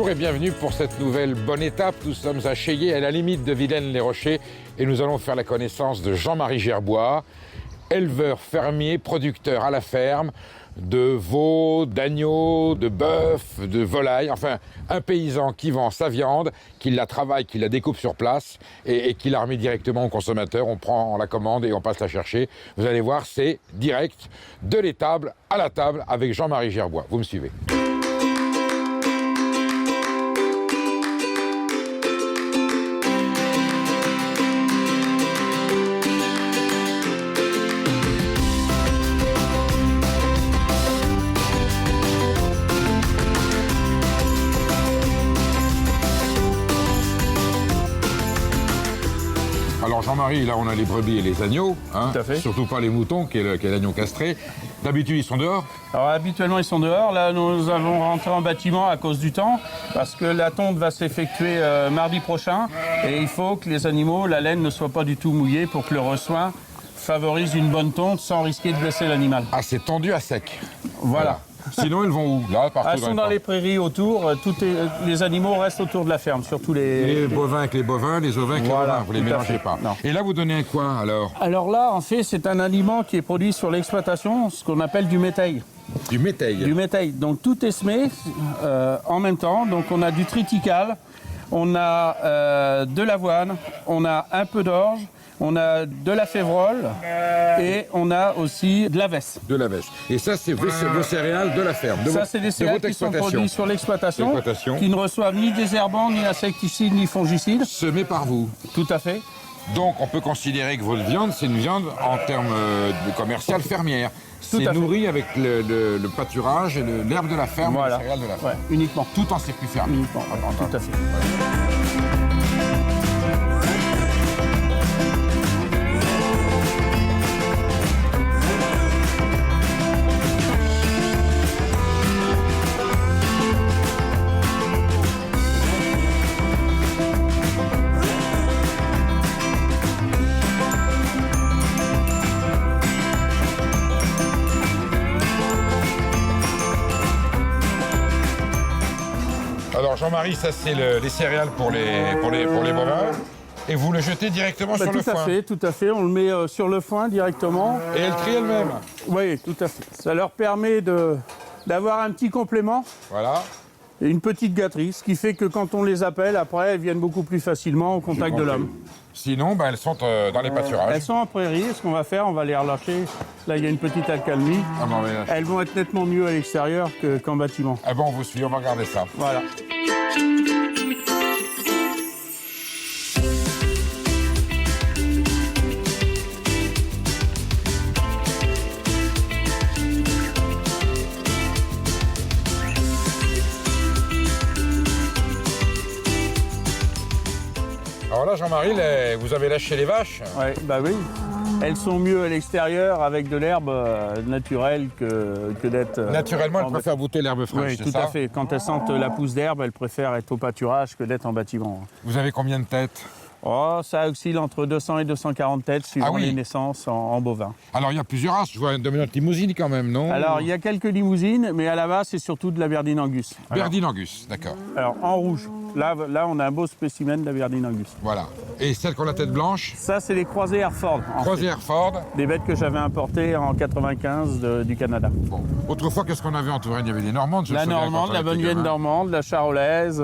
Bonjour et bienvenue pour cette nouvelle bonne étape. Nous sommes à Cheillé, à la limite de Vilaine-les-Rochers, et nous allons faire la connaissance de Jean-Marie Gerbois, éleveur, fermier, producteur à la ferme de veaux, d'agneaux, de bœufs, de volailles, enfin un paysan qui vend sa viande, qui la travaille, qui la découpe sur place et qui la remet directement au consommateur. On prend la commande et on passe la chercher. Vous allez voir, c'est direct, de l'étable à la table avec Jean-Marie Gerbois. Vous me suivez? Alors Jean-Marie, là on a les brebis et les agneaux, hein, tout à fait. Surtout pas les moutons, qui est l'agneau castré. D'habitude ils sont dehors. Alors habituellement ils sont dehors, là nous avons rentré en bâtiment à cause du temps, parce que la tonte va s'effectuer mardi prochain, et il faut que les animaux, la laine ne soit pas du tout mouillée pour que le ressoin favorise une bonne tonte sans risquer de blesser l'animal. Ah, c'est tendu à sec. Voilà. Sinon ils vont où? Là, partout Elles sont dans les prairies autour, les animaux restent autour de la ferme, surtout Les bovins avec les bovins, les ovins avec Voilà, les ovins, vous les tout à mélangez fait. pas. Non. Et là vous donnez quoi alors? Alors là, en fait, c'est un aliment qui est produit sur l'exploitation, ce qu'on appelle du métail. Du métail. Du métail. Donc tout est semé en même temps. Donc on a du triticale, on a de l'avoine, on a un peu d'orge, on a de la févrole et on a aussi de la veste. De la veste. Et ça, c'est vos céréales de la ferme. Ça, c'est des céréales qui sont produits sur l'exploitation, qui ne reçoivent ni désherbants, ni insecticides, ni fongicides. Semés par vous. Tout à fait. Donc, on peut considérer que votre viande, c'est une viande en termes de commercial fermière. C'est nourri avec le pâturage et l'herbe de la ferme, Voilà. les céréales de la ferme. Ouais, uniquement. Tout en circuit fermé. Uniquement. Tout à fait. Alors Jean-Marie, ça c'est les céréales pour les bovins. Et vous le jetez directement sur le foin. Tout à fait. On le met sur le foin directement. Et elles crient elles-mêmes. Oui, tout à fait. Ça leur permet d'avoir un petit complément. Voilà. Et une petite gâterie, ce qui fait que quand on les appelle, après, elles viennent beaucoup plus facilement au contact de l'homme. Sinon, elles sont dans les pâturages. Elles sont en prairie. Ce qu'on va faire, on va les relâcher. Là, il y a une petite accalmie. Ah bon, mais... Elles vont être nettement mieux à l'extérieur qu'en bâtiment. Ah bon, on vous suit, on va regarder ça. Voilà. Alors là, Jean-Marie, vous avez lâché les vaches. Ouais, bah oui. Elles sont mieux à l'extérieur avec de l'herbe naturelle que d'être... Naturellement, elles préfèrent goûter l'herbe fraîche, Oui, c'est tout ça? à fait. Quand elles sentent la pousse d'herbe, elles préfèrent être au pâturage que d'être en bâtiment. Vous avez combien de têtes? Oh, ça oscille entre 200 et 240 têtes suivant les naissances en bovin. Alors, il y a plusieurs races. Je vois une dominante limousine quand même, non? Alors, il y a quelques limousines, mais à la base, c'est surtout de la Berdine Angus. Berdine Angus, d'accord. Alors, en rouge. Là, on a un beau spécimen de la Berdine Angus. Voilà. Et celle qui a la tête blanche? Ça, c'est les croisés Hereford. Croisée Hereford. Des bêtes que j'avais importées en 95 du Canada. Bon. Autrefois, qu'est-ce qu'on avait en Touraine? Il y avait des Normandes. je me La souviens, normande, quand on la était bonne vieille gamin. normande, la charolaise.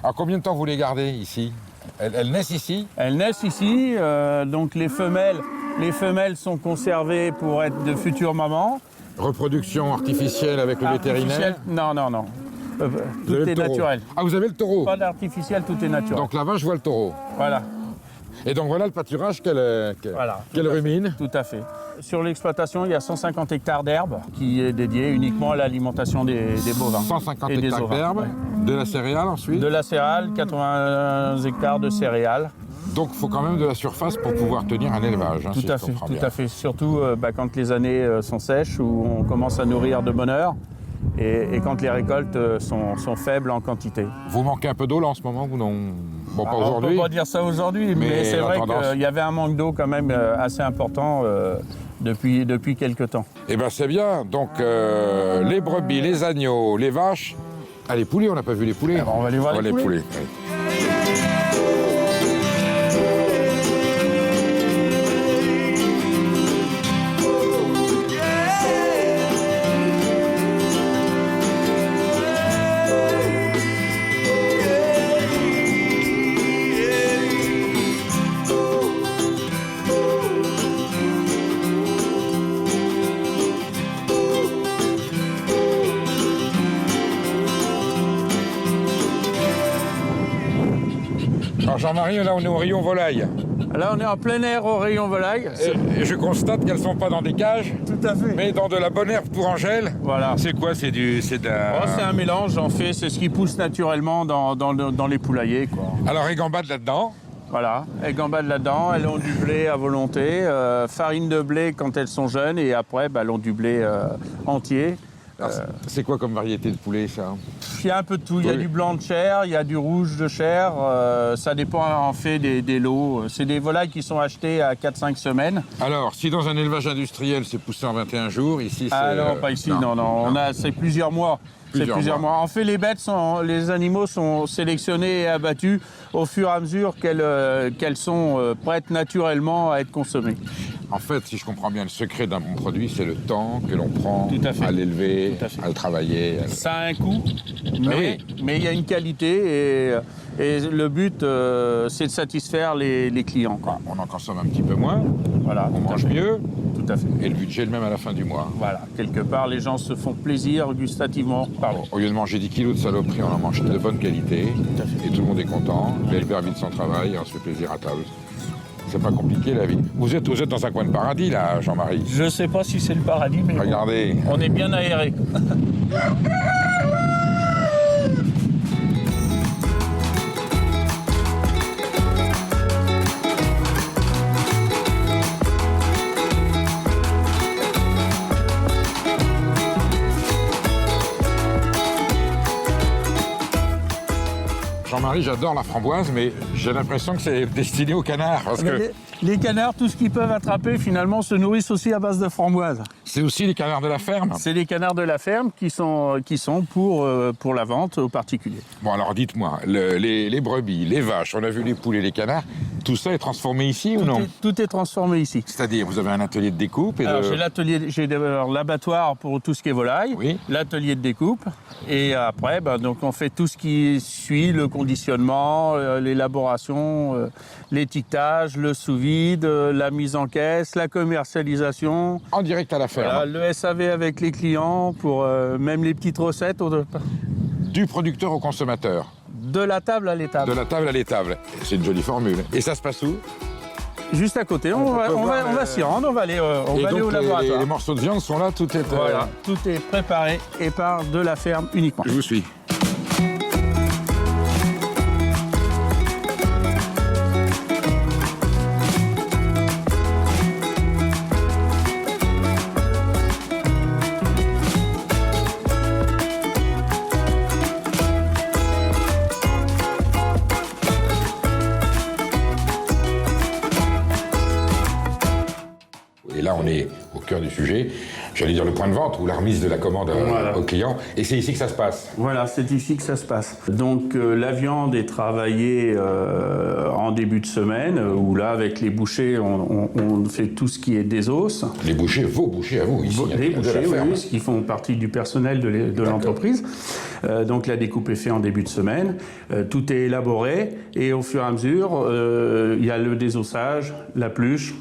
Alors, combien de temps vous les gardez ici? Elles naissent ici? Elles naissent ici, donc les femelles sont conservées pour être de futures mamans. Reproduction artificielle avec le vétérinaire? Non. Vous Tout avez le est taureau. naturel. Ah, vous avez le taureau? Pas d'artificiel, tout est naturel. Donc la vache voit le taureau. Voilà. Et donc voilà le pâturage qu'elle Voilà. rumine. Tout à fait. Sur l'exploitation, il y a 150 hectares d'herbe qui est dédié uniquement à l'alimentation des bovins. 150 et des hectares ovins. d'herbe, de la céréale ensuite. De la céréale, 80 hectares de céréales. Donc il faut quand même de la surface pour pouvoir tenir un élevage. Hein, Tout si à je fait, comprends tout bien. à fait. Surtout quand les années sont sèches, où on commence à nourrir de bonne heure, et quand les récoltes sont faibles en quantité. Vous manquez un peu d'eau là en ce moment ou non? Bon, pas On ne aujourd'hui. peut pas dire ça aujourd'hui, mais c'est la vrai tendance. qu'il y avait un manque d'eau quand même assez important depuis quelques temps. Eh bien c'est bien. Donc les brebis, les agneaux, les vaches, Ah, les poulets, on n'a pas vu les poulets. Alors, on va aller voir les poulets. Allez. Alors Jean-Marie, là on est au rayon volaille. Là, on est en plein air au rayon volaille. Et je constate qu'elles ne sont pas dans des cages, Tout à fait. mais dans de la bonne herbe pour Angèle. Voilà. C'est quoi? C'est C'est un mélange, en fait, c'est ce qui pousse naturellement dans les poulaillers, quoi. Alors Égambade là-dedans. Voilà, elles gambadent là-dedans, elles ont du blé à volonté, farine de blé quand elles sont jeunes, et après, elles ont du blé entier. C'est quoi comme variété de poulet, ça? Il y a un peu de tout, il y a Oui. du blanc de chair, il y a du rouge de chair, ça dépend en fait des lots. C'est des volailles qui sont achetées à 4-5 semaines. Alors, si dans un élevage industriel, c'est poussé en 21 jours, ici, c'est... Ah non, pas ici, non. C'est plusieurs mois. Plusieurs mois. En fait, les animaux sont sélectionnés et abattus au fur et à mesure qu'elles sont prêtes naturellement à être consommées. En fait, si je comprends bien, le secret d'un bon produit, c'est le temps que l'on prend Tout à fait. à l'élever, Tout à fait. à le travailler. Ça a un coût, Ah oui. mais il y a une qualité et le but, c'est de satisfaire les clients, quoi. On en consomme un petit peu moins, Voilà, on tout à mange fait. mieux, Tout à fait. et le budget est le même à la fin du mois. Voilà, quelque part, les gens se font plaisir gustativement parlant. Au lieu de manger 10 kilos de saloperie, on en mange de bonne qualité, Tout à fait. et tout le monde est content, l'éleveur vit de son travail, et on se fait plaisir à table. C'est pas compliqué la vie. Vous êtes dans un coin de paradis là, Jean-Marie. Je sais pas si c'est le paradis, mais bon, Regardez. on est bien aéré. Jean-Marie, j'adore la framboise, mais j'ai l'impression que c'est destiné aux canards, parce que Les canards, tout ce qu'ils peuvent attraper, finalement, se nourrissent aussi à base de framboises. c'est aussi les canards de la ferme. C'est les canards de la ferme qui sont pour la vente aux particuliers. Bon, alors dites-moi, les brebis, les vaches, on a vu les poules et les canards, tout ça est transformé ici ou non? Tout est transformé ici. C'est-à-dire, vous avez un atelier de découpe et Alors, de... j'ai d'abord l'abattoir pour tout ce qui est volaille, Oui. l'atelier de découpe, et après, donc on fait tout ce qui suit, le conditionnement, l'élaboration, l'étiquetage, le sous-vide, la mise en caisse, la commercialisation. En direct à la ferme. Voilà, le SAV avec les clients pour même les petites recettes Du producteur au consommateur, de la table à l'étable. de la table à l'étable. C'est une jolie formule. Et ça se passe où? Juste à côté, on peut voir, va s'y rendre, on va aller Et aller donc au laboratoire. les morceaux de viande sont là, tout est... Voilà, tout est préparé et part de la ferme uniquement. Je vous suis. Et là, on est au cœur du sujet. J'allais dire le point de vente ou la remise de la commande Voilà. au client. Et c'est ici que ça se passe. Voilà, c'est ici que ça se passe. Donc la viande est travaillée en début de semaine, où là, avec les bouchers, on fait tout ce qui est des os. Les bouchers, vos bouchers à vous, ici, Les de la bouchers, ferme. oui, qui font partie du personnel de l'entreprise. Donc la découpe est faite en début de semaine. Tout est élaboré et au fur et à mesure, il y a le désossage, la pluche,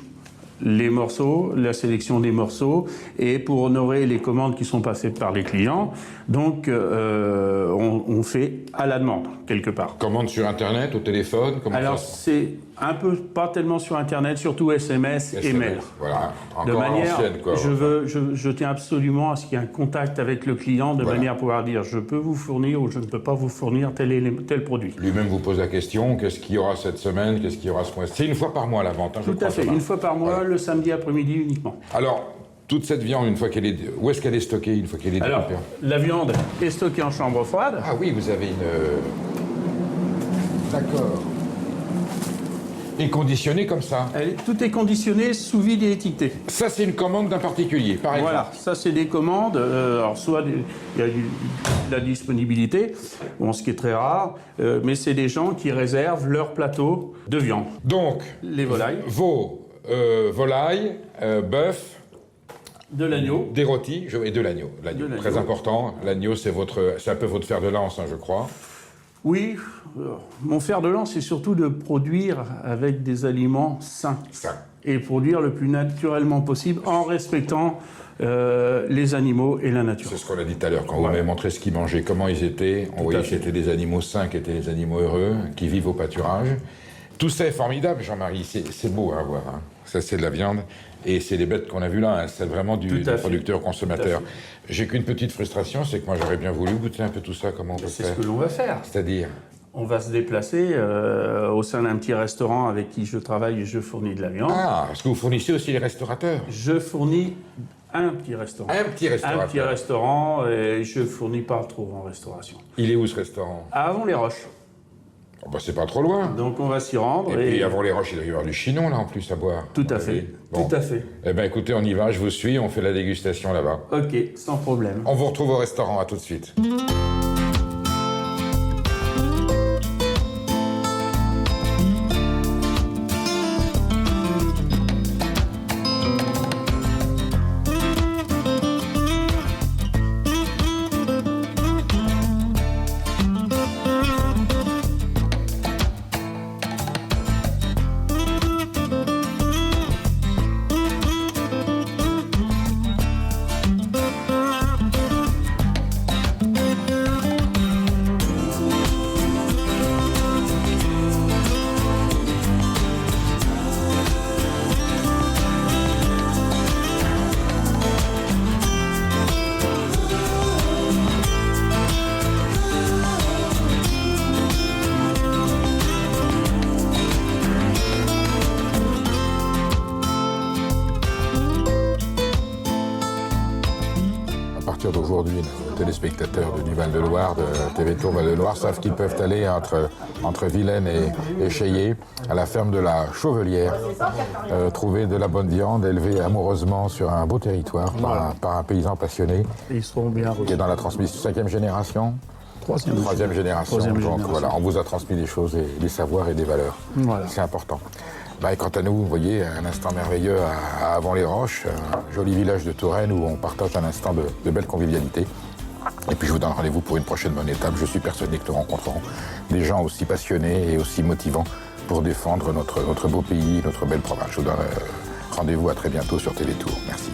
les morceaux, la sélection des morceaux, et pour honorer les commandes qui sont passées par les clients, donc on fait à la demande, quelque part. Commande sur Internet, au téléphone, comment Alors ça se passe? c'est un peu, pas tellement sur Internet, surtout SMS et mail. Voilà, De encore à manière, l'ancienne, quoi. je tiens absolument à ce qu'il y ait un contact avec le client, de Voilà. manière à pouvoir dire je peux vous fournir ou je ne peux pas vous fournir tel produit. Lui-même vous pose la question, qu'est-ce qu'il y aura cette semaine, qu'est-ce qu'il y aura ce mois? C'est une fois par mois la vente, hein, je Tout crois, à fait, ça va. une fois par mois, Voilà. le samedi après-midi uniquement. Alors, toute cette viande, une fois qu'elle est... Où est-ce qu'elle est stockée, une fois qu'elle est Alors, découpée? la viande est stockée en chambre froide. Ah oui, vous avez une... D'accord. Et conditionné comme ça. Tout est conditionné, sous vide et étiqueté. Ça, c'est une commande d'un particulier, par exemple. Voilà, ça c'est des commandes. Alors soit il y a de la disponibilité, bon, ce qui est très rare, mais c'est des gens qui réservent leur plateau de viande. Donc, Les volailles, veau, volaille, bœuf, de l'agneau. des rôtis et de l'agneau. L'agneau, De l'agneau. très important. L'agneau, c'est un peu votre fer de lance, hein, je crois. Oui, mon fer de lance, c'est surtout de produire avec des aliments sains. Ça. Et produire le plus naturellement possible en respectant les animaux et la nature. C'est ce qu'on a dit tout à l'heure, quand vous m'avez montré ce qu'ils mangeaient, comment ils étaient. On voyait que c'était des animaux sains, qui étaient des animaux heureux, qui vivent au pâturage. Tout ça est formidable, Jean-Marie. C'est beau à voir. Hein. Ça, c'est de la viande. Et c'est les bêtes qu'on a vues là. Hein. C'est vraiment du producteur-consommateur. J'ai qu'une petite frustration, c'est que moi, j'aurais bien voulu goûter un peu tout ça. Comment on peut C'est faire. ce que l'on va faire. C'est-à-dire. On va se déplacer au sein d'un petit restaurant avec qui je travaille et je fournis de la viande. Ah, parce que vous fournissez aussi les restaurateurs. Je fournis un petit restaurant. Un petit restaurateur. Un petit restaurant et je fournis pas trop en restauration. Il est où ce restaurant? À Avon-les-Roches. Oh, bah, c'est pas trop loin. Donc on va s'y rendre. Et puis avant les roches, il doit y avoir du chinon là en plus à boire. Tout à fait. Bon. Tout à fait. Eh bien écoutez, on y va, je vous suis, on fait la dégustation là-bas. Ok, sans problème. On vous retrouve au restaurant, à tout de suite. À partir d'aujourd'hui, nos téléspectateurs du Val-de-Loire, de TV Tour Val-de-Loire, savent qu'ils peuvent aller entre Vilaine et Chaillé, à la ferme de la Chauvelière, trouver de la bonne viande élevée amoureusement sur un beau territoire par un paysan passionné. Et ils seront bien Qui est dans la transmission 5e génération. Troisième génération. Donc voilà, on vous a transmis des choses, des savoirs et des valeurs. Voilà. C'est important. Bah, et quant à nous, vous voyez, un instant merveilleux à Avon-les-Roches, un joli village de Touraine où on partage un instant de belle convivialité. Et puis je vous donne rendez-vous pour une prochaine bonne étape. Je suis persuadé que nous rencontrerons des gens aussi passionnés et aussi motivants pour défendre notre beau pays, notre belle province. Je vous donne rendez-vous à très bientôt sur TV Tour. Merci.